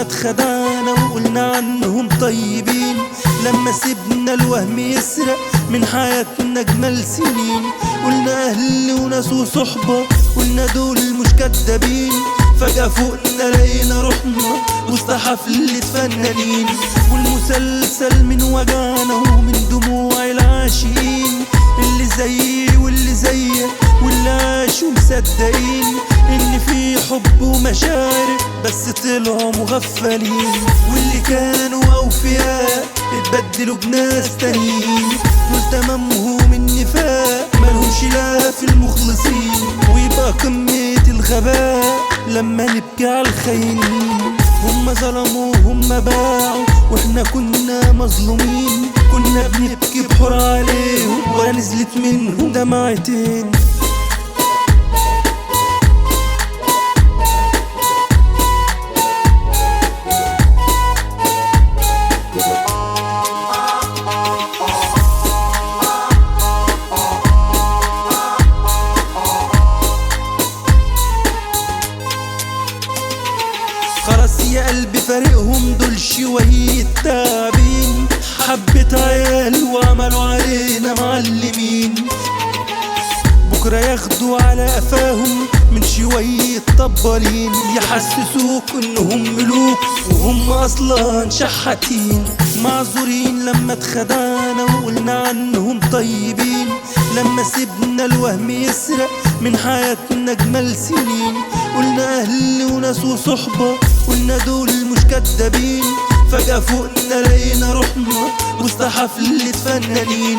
اتخدعنا وقلنا عنهم طيبين، لما سيبنا الوهم يسرق من حياتنا اجمل سنين. قلنا اهل وناس وصحبة، قلنا دول مش كدابين. فجأة فوقنا لقينا روحنا وسط حفلة فنانين، والمسلسل من وجعنا ومن دموع العاشقين. اللي زيي واللي زيك واللي عاشوا مصدقين ان في حب ومشاعر بس طلعوا مغفلين، واللي كانوا اوفياء اتبدلوا بناس تانيين. دول تمامهم النفاق ملهمش لا في المخلصين، ويبقى قمة الغباء لما نبكي على الخاينين. هم ظلموا هم باعوا واحنا كنا مظلومين، كنا بنبكي بحور عليهم ولا نزلت منهم دمعتين. خلاص يا قلبي فارقهم دول شوية تعبين، حبة عيال وعملوا علينا معلمين. بكرة ياخدوا على قفاهم من شوية طبالين، يحسسوك انهم ملوك وهم اصلا شحاتين. معذورين لما اتخدعنا وقلنا عنهم طيبين، لما سيبنا الوهم يسرق من حياتنا اجمل سنين. قلنا اهل وناس وصحبة، قلنا دول مش كدابين. فجأة فوقنا لقينا روحنا وسط حفلة فنانين،